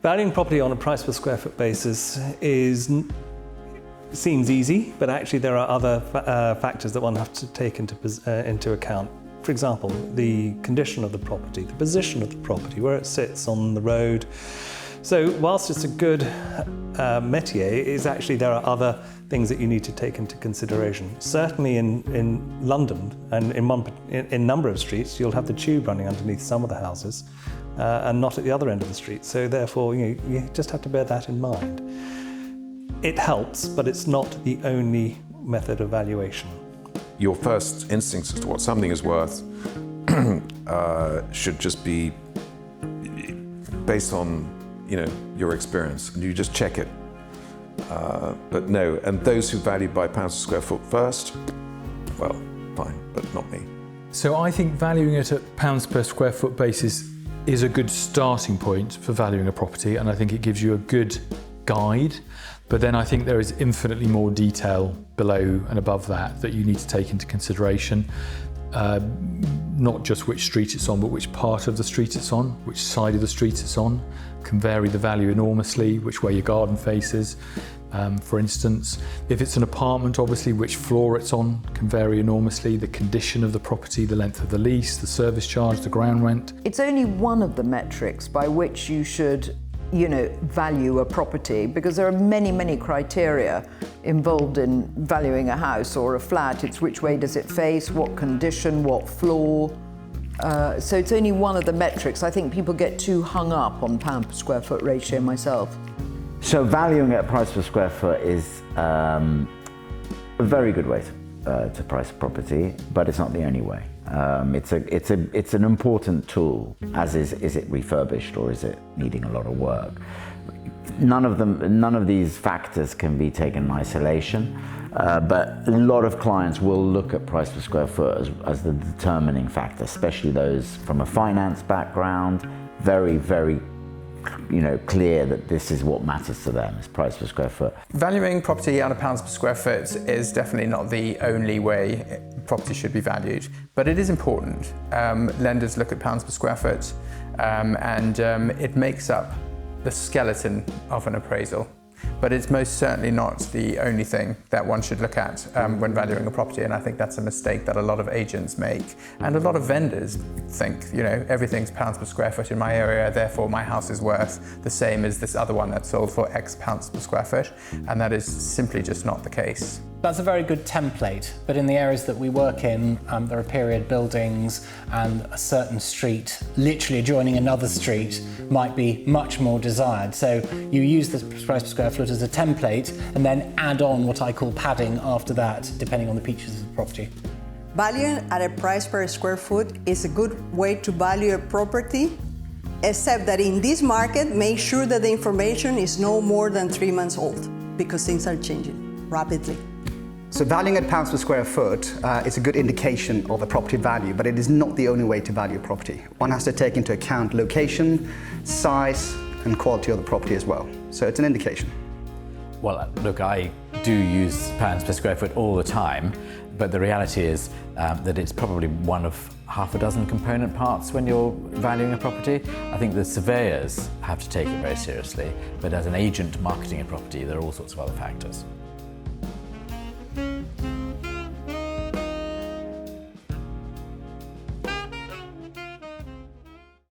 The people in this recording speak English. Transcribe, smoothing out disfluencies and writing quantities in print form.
Valuing property on a price per square foot basis seems easy, but actually there are other factors that one has to take into account. For example, the condition of the property, the position of the property, where it sits on the road. So whilst it's a good métier, there are other things that you need to take into consideration. Certainly in London and in a number of streets, you'll have the tube running underneath some of the houses and not at the other end of the street. So therefore, you just have to bear that in mind. It helps, but it's not the only method of valuation. Your first instincts as to what something is worth should just be based on your experience, and you just check it. But no, and those who value by pounds per square foot first, well, fine, but not me. So I think valuing it at pounds per square foot basis is a good starting point for valuing a property, and I think it gives you a good guide. But then I think there is infinitely more detail below and above that you need to take into consideration. Not just which street it's on, but which part of the street it's on, which side of the street it's on, can vary the value enormously, which way your garden faces. For instance, if it's an apartment, obviously which floor it's on can vary enormously, the condition of the property, the length of the lease, the service charge, the ground rent. It's only one of the metrics by which you should value a property, because there are many, many criteria involved in valuing a house or a flat. It's which way does it face, what condition, what floor. So it's only one of the metrics. I think people get too hung up on pound per square foot ratio myself. So valuing at price per square foot is a very good way to price a property, but it's not the only way. It's an important tool, as is it refurbished or is it needing a lot of work? None of these factors can be taken in isolation, but a lot of clients will look at price per square foot as the determining factor, especially those from a finance background, very, very clear that this is what matters to them, is price per square foot. Valuing property on a pounds per square foot is definitely not the only way property should be valued, but it is important. Lenders look at pounds per square foot and it makes up the skeleton of an appraisal. But it's most certainly not the only thing that one should look at when valuing a property, and I think that's a mistake that a lot of agents make. And a lot of vendors think, everything's pounds per square foot in my area, therefore my house is worth the same as this other one that sold for X pounds per square foot, and that is simply just not the case. That's a very good template, but in the areas that we work in, there are period buildings, and a certain street, literally adjoining another street, might be much more desired. So you use the price per square foot as a template and then add on what I call padding after that, depending on the features of the property. Valuing at a price per square foot is a good way to value a property, except that in this market, make sure that the information is no more than 3 months old, because things are changing rapidly. So valuing at pounds per square foot is a good indication of a property value, but it is not the only way to value a property. One has to take into account location, size, and quality of the property as well. So it's an indication. Well, look, I do use pounds per square foot all the time, but the reality is that it's probably one of half a dozen component parts when you're valuing a property. I think the surveyors have to take it very seriously, but as an agent marketing a property, there are all sorts of other factors.